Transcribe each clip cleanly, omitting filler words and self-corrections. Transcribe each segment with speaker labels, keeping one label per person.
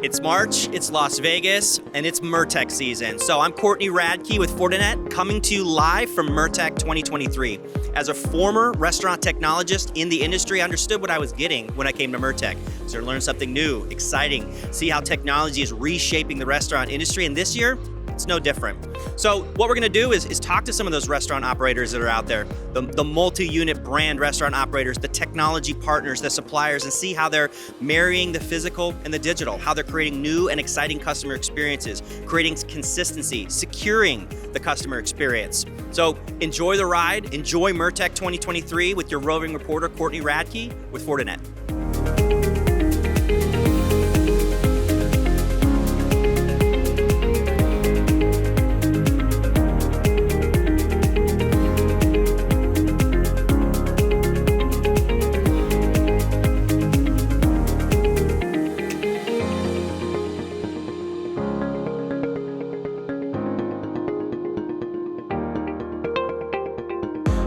Speaker 1: It's March, it's Las Vegas, and it's MURTEC season. So I'm Courtney Radke with Fortinet, coming to you live from MURTEC 2023. As a former restaurant technologist in the industry, I understood what I was getting when I came to MURTEC. So to learn something new, exciting, see how technology is reshaping the restaurant industry, and this year, it's no different. So what we're gonna do is talk to some of those restaurant operators that are out there, the multi-unit brand restaurant operators, the technology partners, the suppliers, and see how they're marrying the physical and the digital, how they're creating new and exciting customer experiences, creating consistency, securing the customer experience. So enjoy the ride, enjoy MURTEC 2023 with your roving reporter, Courtney Radke with Fortinet.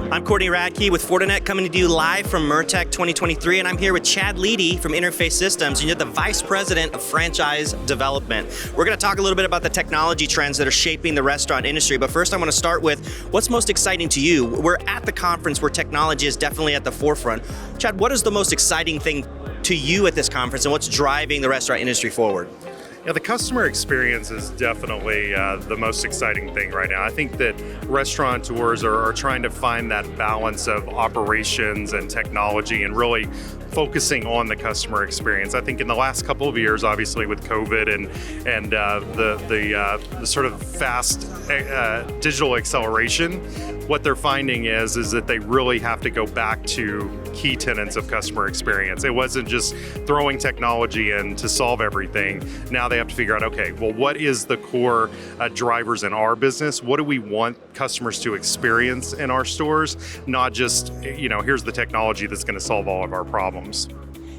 Speaker 1: I'm Courtney Radke with Fortinet, coming to you live from MURTEC 2023, and I'm here with Chad Leedy from Interface Systems, and you're the Vice President of Franchise Development. We're going to talk a little bit about the technology trends that are shaping the restaurant industry, but first I want to start with what's most exciting to you. We're at the conference where technology is definitely at the forefront. Chad, what is the most exciting thing to you at this conference, and what's driving the restaurant industry forward?
Speaker 2: Yeah, the customer experience is definitely the most exciting thing right now. I think that restaurateurs are trying to find that balance of operations and technology and really focusing on the customer experience. I think in the last couple of years, obviously with COVID and the sort of fast digital acceleration, what they're finding is that they really have to go back to key tenets of customer experience. It wasn't just throwing technology in to solve everything. Now they have to figure out, okay, well, what is the core drivers in our business? What do we want customers to experience in our stores? Not just, here's the technology that's going to solve all of our problems.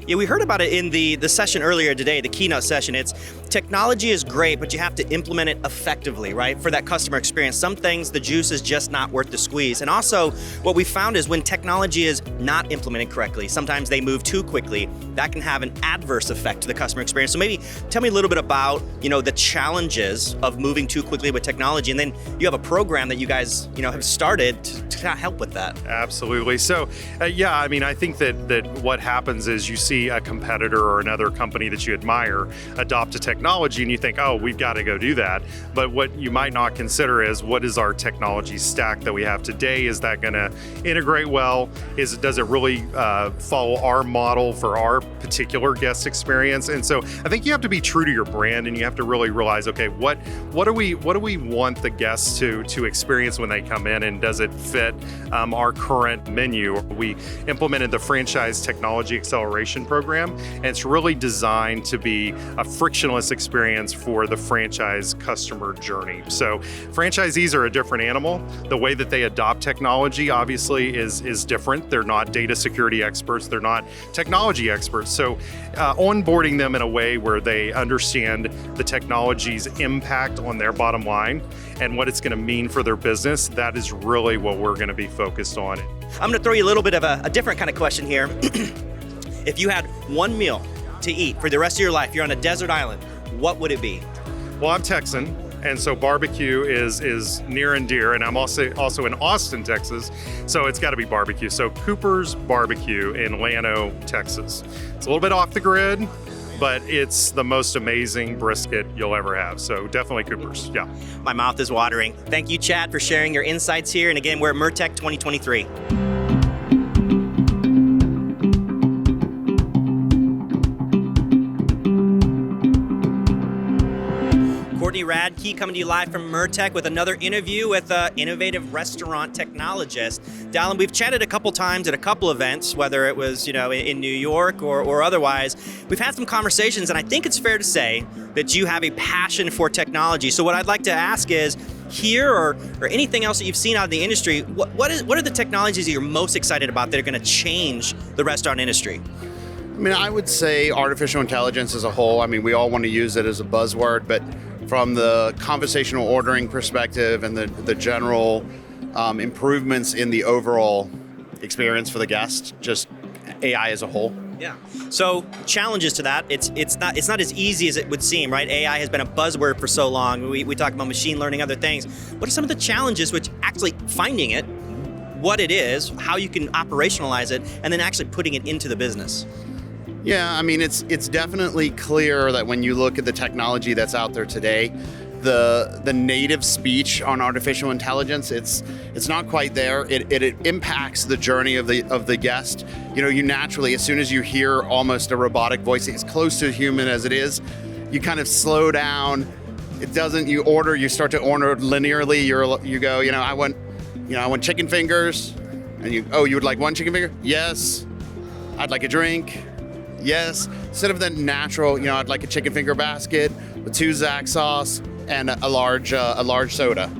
Speaker 1: Yeah, we heard about it in the session earlier today, the keynote session. It's technology is great, but you have to implement it effectively, right? For that customer experience. Some things, the juice is just not worth the squeeze. And also, what we found is when technology is not implemented correctly, sometimes they move too quickly, that can have an adverse effect to the customer experience. So maybe tell me a little bit about, the challenges of moving too quickly with technology. And then you have a program that you guys, have started to help with that.
Speaker 2: Absolutely. So, I think that what happens is you see a competitor or another company that you admire adopt a technology and you think, oh, we've got to go do that. But what you might not consider is, what is our technology stack that we have today? Is that going to integrate well? Does it really follow our model for our particular guest experience? And so I think you have to be true to your brand, and you have to really realize, okay, what do we want the guests to experience when they come in, and does it fit our current menu? We implemented the Franchise Technology Acceleration Program, and it's really designed to be a frictionless experience for the franchise customer journey. So franchisees are a different animal. The way that they adopt technology obviously is different. They're not data security experts. They're not technology experts. So onboarding them in a way where they understand the technology's impact on their bottom line and what it's going to mean for their business, that is really what we're going to be focused on.
Speaker 1: I'm going to throw you a little bit of a different kind of question here. If you had one meal to eat for the rest of your life, you're on a desert island, what would it be?
Speaker 2: Well, I'm Texan, and so barbecue is near and dear, and I'm also in Austin, Texas, so it's got to be barbecue. So Cooper's Barbecue in Llano, Texas. It's a little bit off the grid, but it's the most amazing brisket you'll ever have. So definitely Cooper's, yeah.
Speaker 1: My mouth is watering. Thank you, Chad, for sharing your insights here. And again, we're at MURTEC 2023. Courtney Radke coming to you live from MURTEC with another interview with an innovative restaurant technologist. Dallin, we've chatted a couple times at a couple events, whether it was in New York or otherwise. We've had some conversations, and I think it's fair to say that you have a passion for technology. So what I'd like to ask is, here or anything else that you've seen out of the industry, what are the technologies that you're most excited about that are going to change the restaurant industry?
Speaker 3: I would say artificial intelligence as a whole. We all want to use it as a buzzword, but from the conversational ordering perspective and the general improvements in the overall experience for the guest, just AI as a whole.
Speaker 1: Yeah. So challenges to that. It's not as easy as it would seem, right? AI has been a buzzword for so long. We talk about machine learning, other things. What are some of the challenges which actually finding it, what it is, how you can operationalize it, and then actually putting it into the business?
Speaker 3: Yeah, I mean, it's definitely clear that when you look at the technology that's out there today, the native speech on artificial intelligence, it's not quite there. It impacts the journey of the guest. You know, you naturally, as soon as you hear almost a robotic voice, as close to human as it is, you kind of slow down. It doesn't. You start to order linearly. You go. I want chicken fingers, and you would like one chicken finger? Yes. I'd like a drink. Yes. Instead of the natural, I'd like a chicken finger basket with 2 Zax sauce and a large soda.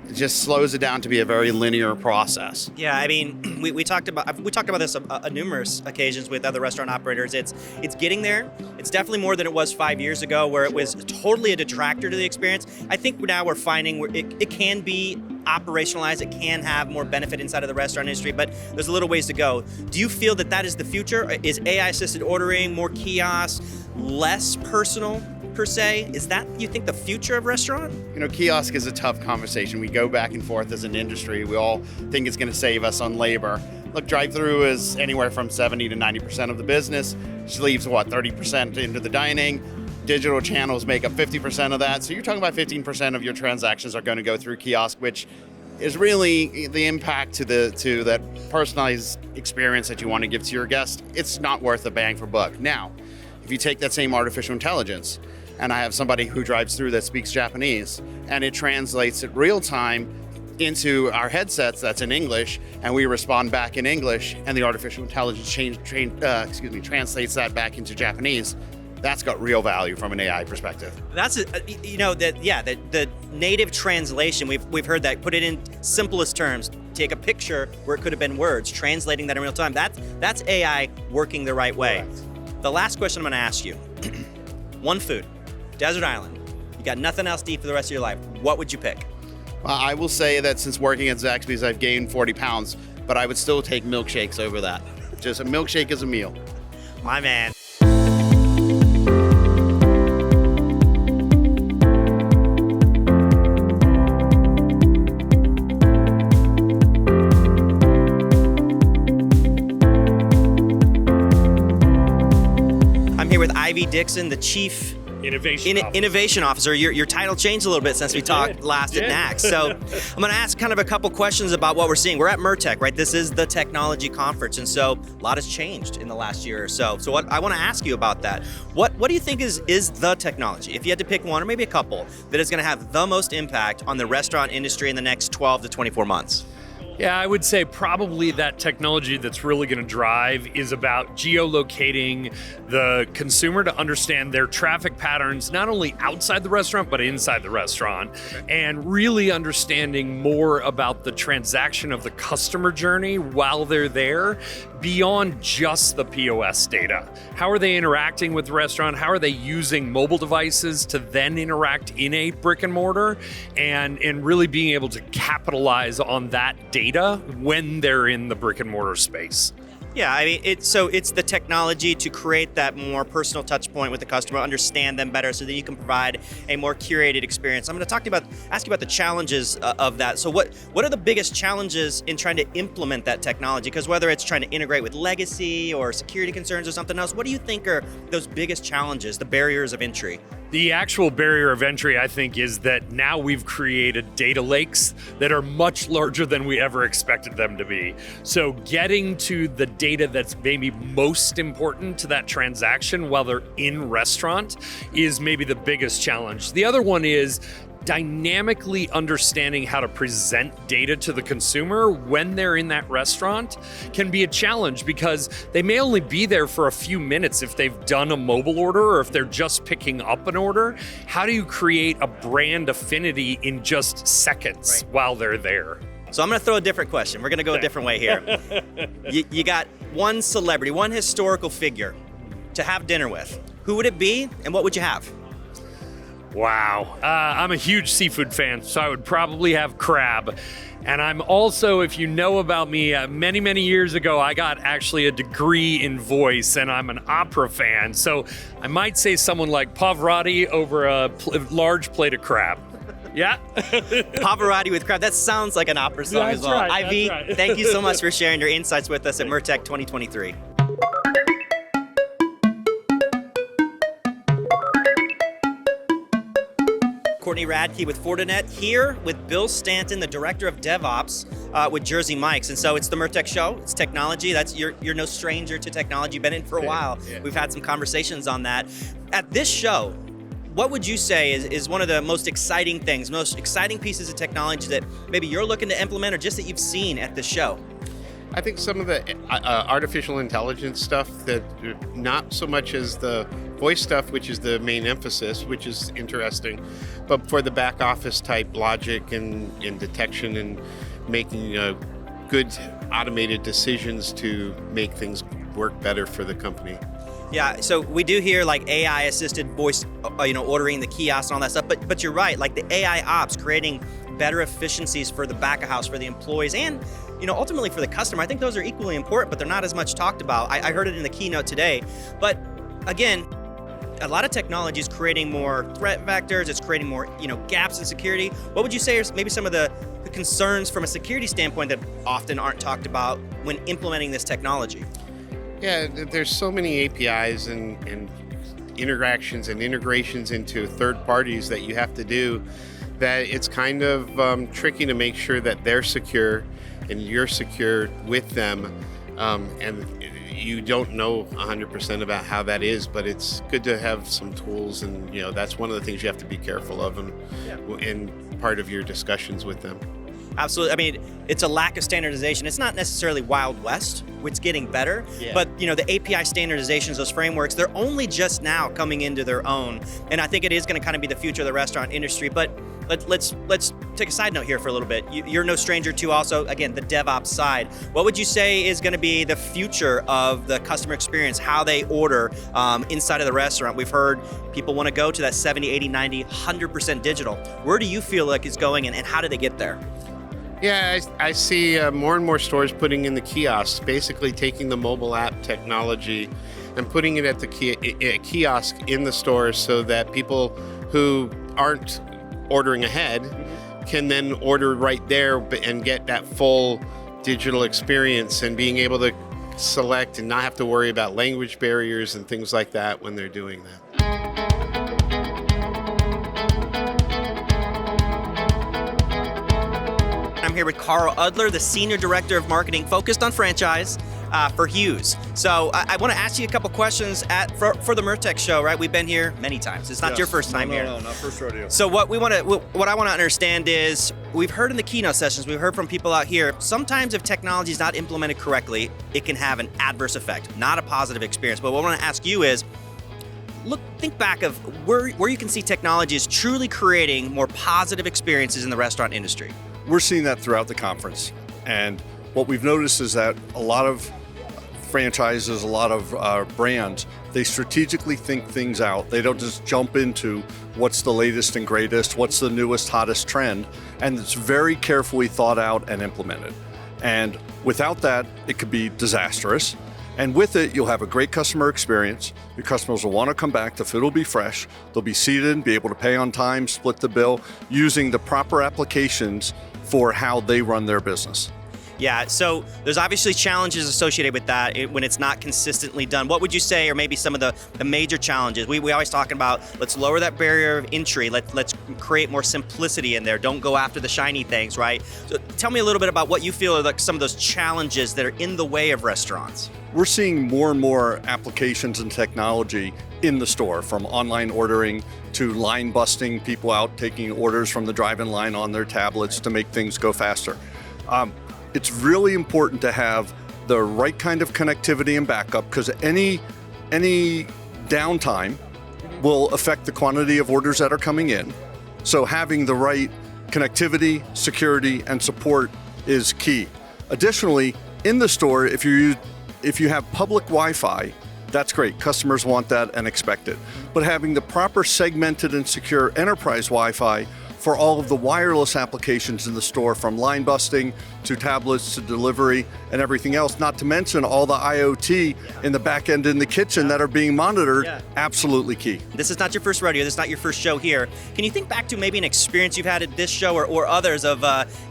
Speaker 3: It just slows it down to be a very linear process.
Speaker 1: Yeah, I mean, we talked about this on numerous occasions with other restaurant operators. It's getting there. It's definitely more than it was 5 years ago, where it was totally a detractor to the experience. I think now we're finding it can be operationalized. It can have more benefit inside of the restaurant industry, but there's a little ways to go. Do you feel that is the future? Is AI assisted ordering, more kiosks, less personal per se? Is that, you think, the future of restaurant?
Speaker 3: Kiosk is a tough conversation. We go back and forth as an industry. We all think it's going to save us on labor. Look, drive-through is anywhere from 70 to 90% of the business. Which leaves, 30% into the dining. Digital channels make up 50% of that. So you're talking about 15% of your transactions are going to go through kiosk, which is really the impact to that personalized experience that you want to give to your guest. It's not worth the bang for buck. Now, if you take that same artificial intelligence, and I have somebody who drives through that speaks Japanese, and it translates it real time into our headsets that's in English, and we respond back in English, and the artificial intelligence translates that back into Japanese. That's got real value from an AI perspective.
Speaker 1: That's the native translation. We've heard that. Put it in simplest terms. Take a picture where it could have been words, translating that in real time. That's AI working the right way. Correct. The last question I'm going to ask you: one food, desert island. You got nothing else to eat for the rest of your life. What would you pick?
Speaker 3: I will say that since working at Zaxby's, I've gained 40 pounds, but I would still take milkshakes over that. Just a milkshake is a meal.
Speaker 1: My man. I'm here with Ivy Dixon, the Chief Innovation Officer. Your title changed a little bit since we talked last at NACS. So I'm going to ask kind of a couple questions about what we're seeing. We're at MURTEC, right? This is the technology conference, and so a lot has changed in the last year or so. So what I want to ask you about that. What do you think is the technology, if you had to pick one or maybe a couple, that is going to have the most impact on the restaurant industry in the next 12 to 24 months?
Speaker 4: Yeah, I would say probably that technology that's really going to drive is about geolocating the consumer to understand their traffic patterns, not only outside the restaurant, but inside the restaurant, and really understanding more about the transaction of the customer journey while they're there, beyond just the POS data. How are they interacting with the restaurant? How are they using mobile devices to then interact in a brick and mortar? And really being able to capitalize on that data when they're in the brick and mortar space.
Speaker 1: Yeah, I mean, it's the technology to create that more personal touch point with the customer, understand them better so that you can provide a more curated experience. I'm going to ask you about the challenges of that. So what are the biggest challenges in trying to implement that technology? Because whether it's trying to integrate with legacy or security concerns or something else, what do you think are those biggest challenges, the barriers of entry?
Speaker 4: The actual barrier of entry, I think, is that now we've created data lakes that are much larger than we ever expected them to be. So getting to the data that's maybe most important to that transaction while they're in restaurant is maybe the biggest challenge. The other one is dynamically understanding how to present data to the consumer when they're in that restaurant can be a challenge, because they may only be there for a few minutes if they've done a mobile order or if they're just picking up an order. How do you create a brand affinity in just seconds while they're there?
Speaker 1: So I'm going to throw a different question. We're going to go a different way here. You got one celebrity, one historical figure to have dinner with. Who would it be, and what would you have?
Speaker 4: Wow. I'm a huge seafood fan, so I would probably have crab. And I'm also, if you know about me, many, many years ago, I got actually a degree in voice, and I'm an opera fan. So I might say someone like Pavarotti over a large plate of crab. Yeah.
Speaker 1: Pavarotti with crab. That sounds like an opera song
Speaker 4: That's
Speaker 1: as well.
Speaker 4: right,
Speaker 1: Ivy,
Speaker 4: that's right.
Speaker 1: thank you so much for sharing your insights with us at MURTEC 2023. Courtney Radke with Fortinet here with Bill Stanton, the Director of DevOps with Jersey Mike's. And so it's the MURTEC show. It's technology. You're no stranger to technology. You've been in for a while.
Speaker 3: Yeah.
Speaker 1: We've had some conversations on that. At this show, what would you say is one of the most exciting things, most exciting pieces of technology that maybe you're looking to implement or just that you've seen at the show?
Speaker 5: I think some of the artificial intelligence stuff, that not so much as the voice stuff, which is the main emphasis, which is interesting, but for the back office type logic and detection and making good automated decisions to make things work better for the company.
Speaker 1: Yeah, so we do hear like AI assisted voice, ordering the kiosks and all that stuff, but you're right, like the AI ops creating better efficiencies for the back of house, for the employees, and ultimately for the customer. I think those are equally important, but they're not as much talked about. I heard it in the keynote today, but again, a lot of technology is creating more threat vectors, it's creating more gaps in security. What would you say are maybe some of the concerns from a security standpoint that often aren't talked about when implementing this technology?
Speaker 5: Yeah, there's so many APIs and interactions and integrations into third parties that you have to do that it's kind of tricky to make sure that they're secure and you're secure with them. And you don't know 100% about how that is, but it's good to have some tools, and that's one of the things you have to be careful of in part of your discussions with them.
Speaker 1: Absolutely. I mean, it's a lack of standardization. It's not necessarily Wild West. It's getting better.
Speaker 5: Yeah.
Speaker 1: But, the API standardizations, those frameworks, they're only just now coming into their own. And I think it is going to kind of be the future of the restaurant industry. But let's take a side note here for a little bit. You're no stranger to also, again, the DevOps side. What would you say is going to be the future of the customer experience, how they order inside of the restaurant? We've heard people want to go to that 70, 80, 90, 100% digital. Where do you feel like it's going, and how do they get there?
Speaker 5: Yeah, I see more and more stores putting in the kiosks, basically taking the mobile app technology and putting it at the kiosk in the stores so that people who aren't ordering ahead can then order right there and get that full digital experience, and being able to select and not have to worry about language barriers and things like that when they're doing that.
Speaker 1: I'm here with Carl Udler, the Senior Director of Marketing focused on franchise for Hughes. So I want to ask you a couple questions for the MURTEC show, right? We've been here many times. It's not your first time here.
Speaker 6: No, not first rodeo.
Speaker 1: So what I want to understand is, we've heard in the keynote sessions, we've heard from people out here, sometimes if technology is not implemented correctly, it can have an adverse effect, not a positive experience. But what I want to ask you is, think back of where you can see technology is truly creating more positive experiences in the restaurant industry.
Speaker 6: We're seeing that throughout the conference. And what we've noticed is that a lot of franchises, a lot of brands, they strategically think things out. They don't just jump into what's the latest and greatest, what's the newest, hottest trend, and it's very carefully thought out and implemented. And without that, it could be disastrous. And with it, you'll have a great customer experience. Your customers will want to come back. The food will be fresh. They'll be seated, be able to pay on time, split the bill, using the proper applications for how they run their business.
Speaker 1: Yeah, so there's obviously challenges associated with that when it's not consistently done. What would you say are maybe some of the major challenges? We always talking about, let's lower that barrier of entry. Let's create more simplicity in there. Don't go after the shiny things, right? So tell me a little bit about what you feel are like some of those challenges that are in the way of restaurants.
Speaker 6: We're seeing more and more applications and technology in the store, from online ordering to line busting, people out taking orders from the drive-in line on their tablets to make things go faster. It's really important to have the right kind of connectivity and backup, because any downtime will affect the quantity of orders that are coming in. So having the right connectivity, security, and support is key. Additionally, in the store, if you have public Wi-Fi, that's great. Customers want that and expect it. But having the proper segmented and secure enterprise Wi-Fi for all of the wireless applications in the store, from line busting to tablets to delivery and everything else, not to mention all the IoT in the back end in the kitchen that are being monitored. Absolutely key.
Speaker 1: This is not your first rodeo. This is not your first show here. Can you think back to maybe an experience you've had at this show or others of,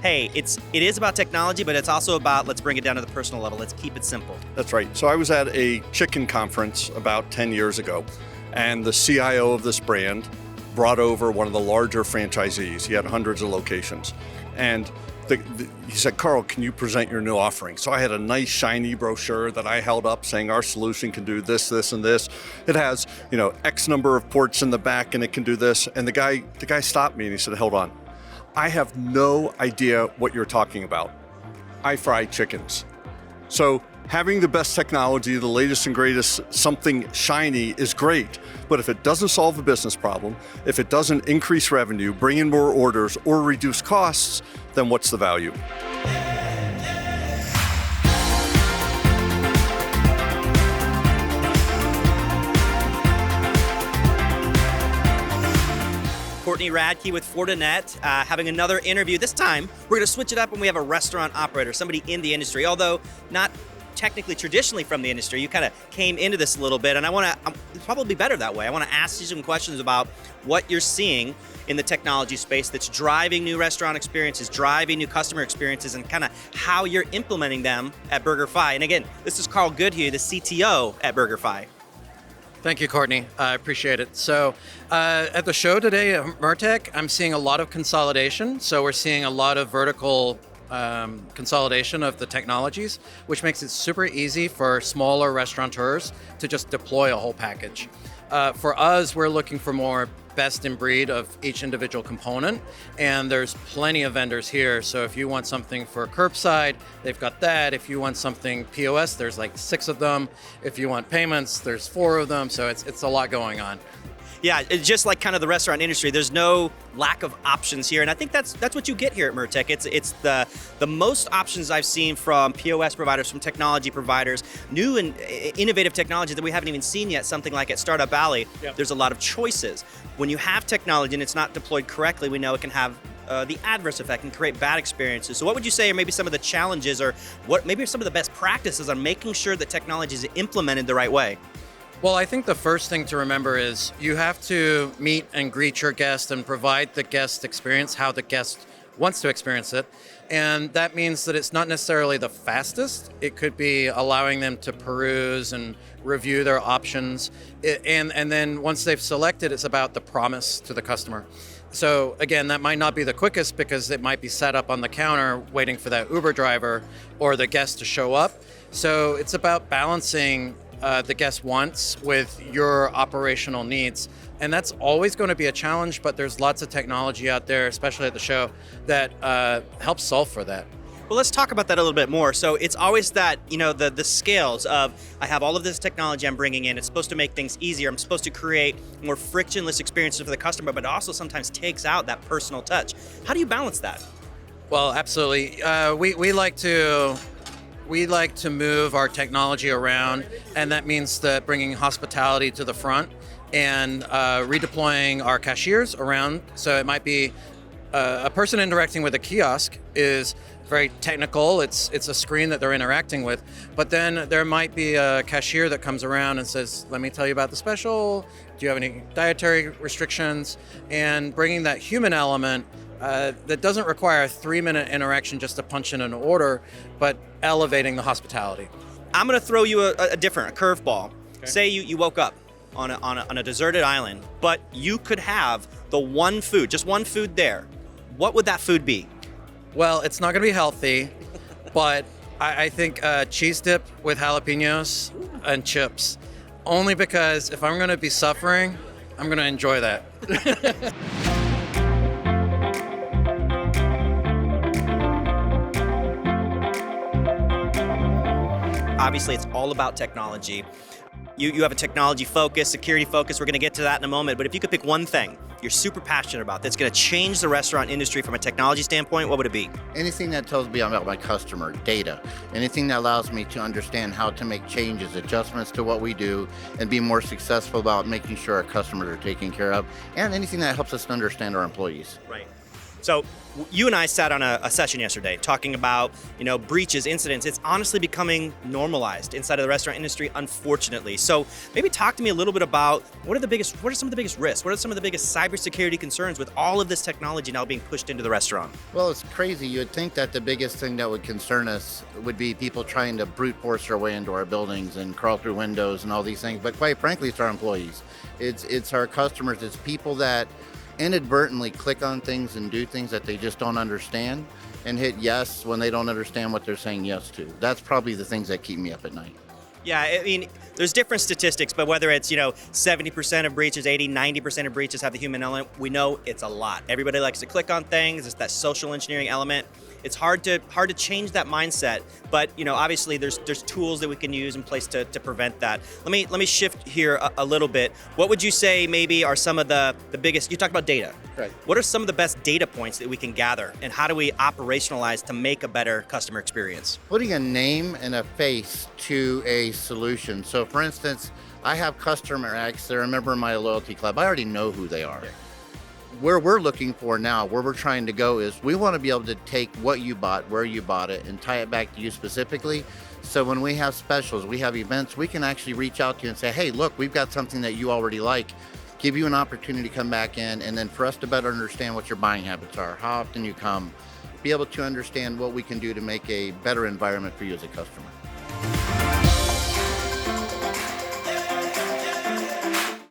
Speaker 1: hey, it is about technology, but it's also about, let's bring it down to the personal level. Let's keep it simple.
Speaker 6: That's right. So I was at a chicken conference about 10 years ago, and the CIO of this brand brought over one of the larger franchisees. He had hundreds of locations. And he said, Carl, can you present your new offering? So I had a nice shiny brochure that I held up saying our solution can do this, this, and this. It has, X number of ports in the back and it can do this. And the guy stopped me and he said, hold on. I have no idea what you're talking about. I fry chickens. So having the best technology, the latest and greatest, something shiny is great. But if it doesn't solve a business problem, if it doesn't increase revenue, bring in more orders, or reduce costs, then what's the value?
Speaker 1: Courtney Radke with Fortinet, having another interview. This time, we're going to switch it up when we have a restaurant operator, somebody in the industry, although not technically traditionally from the industry. You kind of came into this a little bit, and it's probably better that way. I want to ask you some questions about what you're seeing in the technology space that's driving new restaurant experiences, driving new customer experiences, and kind of how you're implementing them at BurgerFi. And again, this is Carl Goodhue, the CTO at BurgerFi.
Speaker 7: Thank you, Courtney. I appreciate it. So at the show today at MURTEC, I'm seeing a lot of consolidation. So we're seeing a lot of vertical consolidation of the technologies, which makes it super easy for smaller restaurateurs to just deploy a whole package. For us, we're looking for more best in breed of each individual component, and there's plenty of vendors here. So if you want something for curbside, they've got that. If you want something POS, there's like 6 of them. If you want payments, there's 4 of them. So it's a lot going on.
Speaker 1: Yeah, it's just like kind of the restaurant industry. There's no lack of options here, and I think that's what you get here at MURTEC. It's the most options I've seen from POS providers, from technology providers, new and innovative technology that we haven't even seen yet. Something like at Startup Alley, There's a lot of choices. When you have technology and it's not deployed correctly, we know it can have the adverse effect and create bad experiences. So what would you say are maybe some of the challenges, or what maybe are some of the best practices on making sure that technology is implemented the right way?
Speaker 7: Well, I think the first thing to remember is you have to meet and greet your guest and provide the guest experience how the guest wants to experience it. And that means that it's not necessarily the fastest. It could be allowing them to peruse and review their options. And then once they've selected, it's about the promise to the customer. So again, that might not be the quickest because it might be set up on the counter waiting for that Uber driver or the guest to show up. So it's about balancing the guest wants with your operational needs. And that's always going to be a challenge, but there's lots of technology out there, especially at the show, that helps solve for that.
Speaker 1: Well, let's talk about that a little bit more. So it's always that, the scales of, I have all of this technology I'm bringing in. It's supposed to make things easier. I'm supposed to create more frictionless experiences for the customer, but it also sometimes takes out that personal touch. How do you balance that?
Speaker 7: Well, absolutely. We like to move our technology around, and that means that bringing hospitality to the front and redeploying our cashiers around. So it might be a person interacting with a kiosk is very technical. It's a screen that they're interacting with. But then there might be a cashier that comes around and says, let me tell you about the special. Do you have any dietary restrictions? And bringing that human element that doesn't require a 3-minute interaction just to punch in an order, but elevating the hospitality.
Speaker 1: I'm going to throw you a curveball. Okay. Say you woke up on a deserted island, but you could have just one food there. What would that food be?
Speaker 7: Well, it's not going to be healthy, but I think cheese dip with jalapenos and chips. Only because if I'm going to be suffering, I'm going to enjoy that.
Speaker 1: Obviously, it's all about technology. You have a technology focus, security focus. We're going to get to that in a moment. But if you could pick one thing you're super passionate about that's going to change the restaurant industry from a technology standpoint, what would it be?
Speaker 8: Anything that tells me about my customer, data. Anything that allows me to understand how to make changes, adjustments to what we do, and be more successful about making sure our customers are taken care of. And anything that helps us to understand our employees.
Speaker 1: Right. So you and I sat on a session yesterday talking about, breaches, incidents. It's honestly becoming normalized inside of the restaurant industry, unfortunately. So maybe talk to me a little bit about what are some of the biggest risks? What are some of the biggest cybersecurity concerns with all of this technology now being pushed into the restaurant?
Speaker 8: Well, it's crazy. You would think that the biggest thing that would concern us would be people trying to brute force their way into our buildings and crawl through windows and all these things. But quite frankly, it's our employees. It's our customers. It's people that inadvertently click on things and do things that they just don't understand and hit yes when they don't understand what they're saying yes to. That's probably the things that keep me up at night.
Speaker 1: Yeah, I mean, there's different statistics, but whether it's, 70% of breaches, 80, 90% of breaches have the human element, we know it's a lot. Everybody likes to click on things. It's that social engineering element. It's hard to change that mindset, but obviously there's tools that we can use in place to prevent that. Let me shift here a little bit. What would you say maybe are some of the biggest? You talked about data.
Speaker 8: Right.
Speaker 1: What are some of the best data points that we can gather, and how do we operationalize to make a better customer experience?
Speaker 8: Putting a name and a face to a solution. So for instance, I have customer X, they're a member of my loyalty club. I already know who they are. Where we're looking for now, where we're trying to go is we want to be able to take what you bought, where you bought it, and tie it back to you specifically. So when we have specials, we have events, we can actually reach out to you and say, hey, look, we've got something that you already like. Give you an opportunity to come back in, and then for us to better understand what your buying habits are, how often you come, be able to understand what we can do to make a better environment for you as a customer.